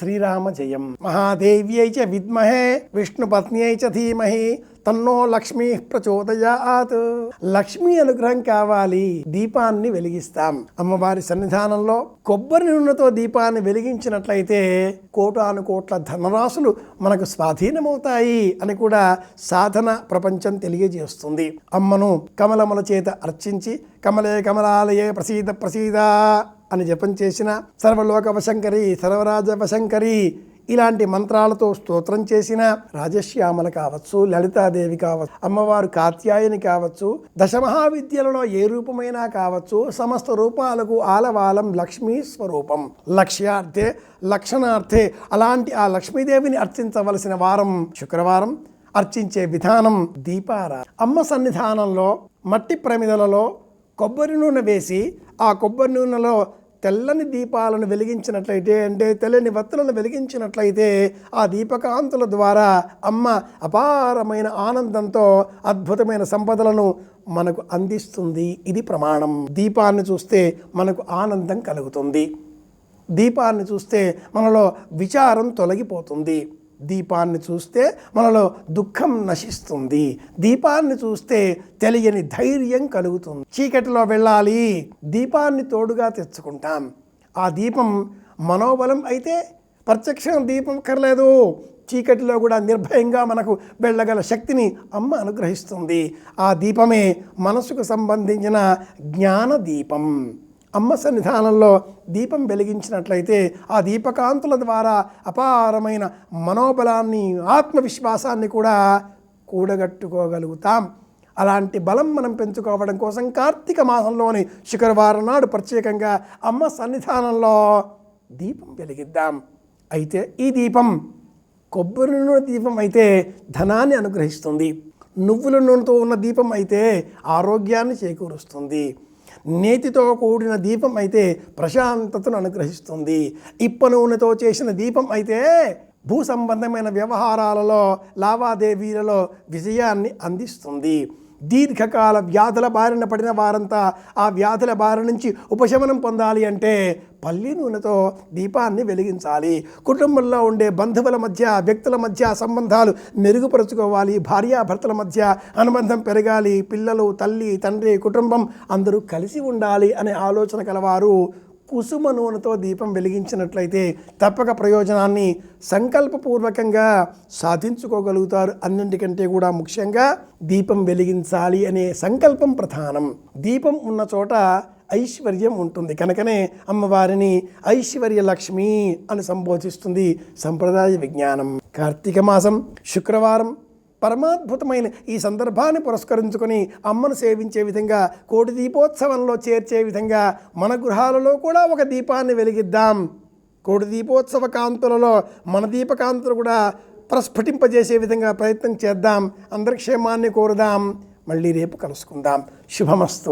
శ్రీరామ జయం. మహాదేవ్యై చ విద్మహే విష్ణుపత్న్యై చ ధీమహి తన్నో లక్ష్మీ ప్రచోదయాత్. లక్ష్మీ అనుగ్రహం కావాలి, దీపాన్ని వెలిగిస్తాం. అమ్మవారి సన్నిధానంలో కొబ్బరి నూనెతో దీపాన్ని వెలిగించినట్లయితే కోటాను కోట్ల ధనరాశులు మనకు స్వాధీనమవుతాయి అని కూడా సాధన ప్రపంచం తెలియజేస్తుంది. అమ్మను కమలముల చేత అర్చించి కమలే కమలాలయే ప్రసీద ప్రసీద అని జపం చేసిన, సర్వలోక వశంకరి సర్వరాజ వశంకరి ఇలాంటి మంత్రాలతో స్తోత్రం చేసిన రాజశ్యామల కావచ్చు, లలితాదేవి కావచ్చు, అమ్మవారు కాత్యాయని కావచ్చు, దశమహావిద్యలలో ఏ రూపమైనా కావచ్చు, సమస్త రూపాలకు ఆలవాలం లక్ష్మీ స్వరూపం. లక్ష్యార్థే లక్షణార్థే అలాంటి ఆ లక్ష్మీదేవిని అర్చించవలసిన వారం శుక్రవారం. అర్చించే విధానం దీపారాధన. అమ్మ సన్నిధానంలో మట్టి ప్రమిదలలో కొబ్బరి నూనె వేసి ఆ కొబ్బరి నూనెలో తెల్లని దీపాలను వెలిగించినట్లయితే, అంటే తెల్లని వత్తులను వెలిగించినట్లయితే ఆ దీపకాంతుల ద్వారా అమ్మ అపారమైన ఆనందంతో అద్భుతమైన సంపదలను మనకు అందిస్తుంది. ఇది ప్రమాణం. దీపాన్ని చూస్తే మనకు ఆనందం కలుగుతుంది. దీపాన్ని చూస్తే మనలో విచారం తొలగిపోతుంది. దీపాన్ని చూస్తే మనలో దుఃఖం నశిస్తుంది. దీపాన్ని చూస్తే తెలియని ధైర్యం కలుగుతుంది. చీకటిలో వెళ్ళాలి, దీపాన్ని తోడుగా తెచ్చుకుంటాం. ఆ దీపం మనోబలం అయితే ప్రత్యక్షం దీపం కర్లేదు. చీకటిలో కూడా నిర్భయంగా మనకు వెళ్ళగల శక్తిని అమ్మ అనుగ్రహిస్తుంది. ఆ దీపమే మనసుకు సంబంధించిన జ్ఞాన దీపం. అమ్మ సన్నిధానంలో దీపం వెలిగించినట్లయితే ఆ దీపకాంతుల ద్వారా అపారమైన మనోబలాన్ని, ఆత్మవిశ్వాసాన్ని కూడా కూడగట్టుకోగలుగుతాం. అలాంటి బలం మనం పెంచుకోవడం కోసం కార్తీక మాసంలోని శుక్రవారం నాడు ప్రత్యేకంగా అమ్మ సన్నిధానంలో దీపం వెలిగిద్దాం. అయితే ఈ దీపం కొబ్బరి నూనె దీపం అయితే ధనాన్ని అనుగ్రహిస్తుంది. నువ్వుల నూనెతో ఉన్న దీపం అయితే ఆరోగ్యాన్ని చేకూరుస్తుంది. నేతితో కూడిన దీపం అయితే ప్రశాంతతను అనుగ్రహిస్తుంది. ఇప్ప నూనెతో చేసిన దీపం అయితే భూ సంబంధమైన వ్యవహారాలలో, లావాదేవీలలో విజయాన్ని అందిస్తుంది. దీర్ఘకాల వ్యాధుల బారిన పడిన వారంతా ఆ వ్యాధుల బారి నుంచి ఉపశమనం పొందాలి అంటే పల్లి నూనెతో దీపాన్ని వెలిగించాలి. కుటుంబంలో ఉండే బంధువుల మధ్య, వ్యక్తుల మధ్య సంబంధాలు మెరుగుపరుచుకోవాలి. భార్యాభర్తల మధ్య అనుబంధం పెరగాలి. పిల్లలు, తల్లి, తండ్రి, కుటుంబం అందరూ కలిసి ఉండాలి అనే ఆలోచన కలవారు కుసుమ నూనెతో దీపం వెలిగించినట్లయితే తప్పక ప్రయోజనాన్ని సంకల్పపూర్వకంగా సాధించుకోగలుగుతారు. అన్నింటికంటే కూడా ముఖ్యంగా దీపం వెలిగించాలి అనే సంకల్పం ప్రధానం. దీపం ఉన్న చోట ఐశ్వర్యం ఉంటుంది. కనుకనే అమ్మవారిని ఐశ్వర్య లక్ష్మి అని సంబోధిస్తుంది సంప్రదాయ విజ్ఞానం. కార్తీక మాసం శుక్రవారం పరమాద్భుతమైన ఈ సందర్భాన్ని పురస్కరించుకొని అమ్మను సేవించే విధంగా, కోటి దీపోత్సవంలో చేర్చే విధంగా మన గృహాలలో కూడా ఒక దీపాన్ని వెలిగిద్దాం. కోటి దీపోత్సవ కాంతులలో మన దీపకాంతులు కూడా ప్రస్ఫుటింపజేసే విధంగా ప్రయత్నం చేద్దాం. అందరి క్షేమాన్ని కోరుదాం. మళ్ళీ రేపు కలుసుకుందాం. శుభమస్తు.